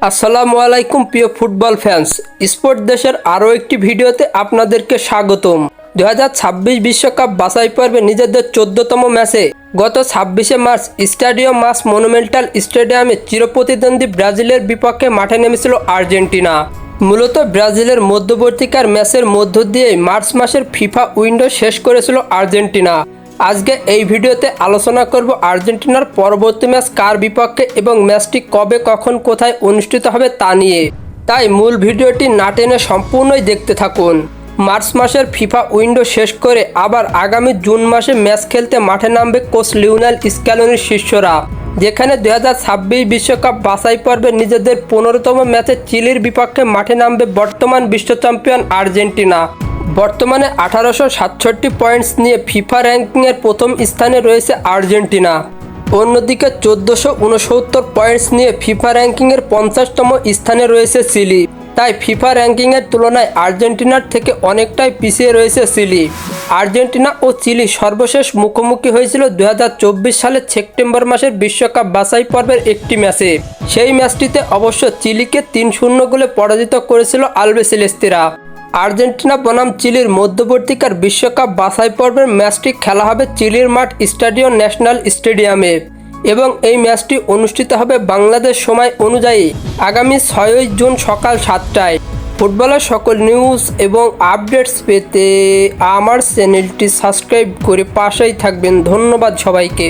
আসসালামু আলাইকুম প্রিয় ফুটবল ফ্যান্স, স্পোর্ট দেশের আরও একটি ভিডিওতে আপনাদেরকে স্বাগতম। 2026 বিশ্বকাপ বাছাই পর্বে নিজেদের 14তম ম্যাচে গত 26শে মার্চ স্টাডিয়াম মাস মনুমেন্টাল স্টেডিয়ামে চিরপ্রতিদ্বন্দ্বী ব্রাজিলের বিপক্ষে মাঠে নেমেছিল আর্জেন্টিনা। মূলত ব্রাজিলের মধ্যবর্তীকার ম্যাচের মধ্য দিয়েই মার্চ মাসের ফিফা উইন্ডো শেষ করেছিল আর্জেন্টিনা। আজকে এই ভিডিওতে আলোচনা করব আর্জেন্টিনার পরবর্তী ম্যাচ কার বিপক্ষে এবং ম্যাচটি কবে কখন কোথায় অনুষ্ঠিত হবে তা নিয়ে। তাই মূল ভিডিওটি না টেনে সম্পূর্ণই দেখতে থাকুন। মার্চ মাসের ফিফা উইন্ডো শেষ করে আবার আগামী জুন মাসে ম্যাচ খেলতে মাঠে নামবে কোচ লিওনেল স্ক্যালোনির শিষ্যরা, যেখানে 2026 বিশ্বকাপ বাছাই পর্বে নিজেদের 15তম ম্যাচে চিলির বিপক্ষে মাঠে নামবে বর্তমান বিশ্ব চ্যাম্পিয়ন আর্জেন্টিনা। বর্তমানে 1867 পয়েন্টস নিয়ে ফিফা র্যাঙ্কিংয়ের প্রথম স্থানে রয়েছে আর্জেন্টিনা। অন্যদিকে 1469 পয়েন্টস নিয়ে ফিফা র্যাঙ্কিংয়ের 50তম স্থানে রয়েছে চিলি। তাই ফিফা র্যাঙ্কিংয়ের তুলনায় আর্জেন্টিনার থেকে অনেকটাই পিছিয়ে রয়েছে চিলি। আর্জেন্টিনা ও চিলি সর্বশেষ মুখোমুখি হয়েছিল 2024 সালের সেপ্টেম্বর মাসের বিশ্বকাপ বাছাই পর্বের একটি ম্যাচে। সেই ম্যাচটিতে অবশ্য চিলিকে 3-0 গোলে পরাজিত করেছিল আলবিসেলেস্তেরা। আর্জেন্টিনা বনাম চিলির মধ্যবর্তীকার বিশ্বকাপ বাছাই পর্বের ম্যাচটি খেলা হবে চিলির মাঠ স্টাডিও ন্যাশনাল স্টেডিয়ামে এবং এই ম্যাচটি অনুষ্ঠিত হবে বাংলাদেশ সময় অনুযায়ী আগামী 6 জুন সকাল 7টায়। ফুটবলের সকল নিউজ এবং আপডেটস পেতে আমার চ্যানেলটি সাবস্ক্রাইব করে পাশেই থাকবেন। ধন্যবাদ সবাইকে।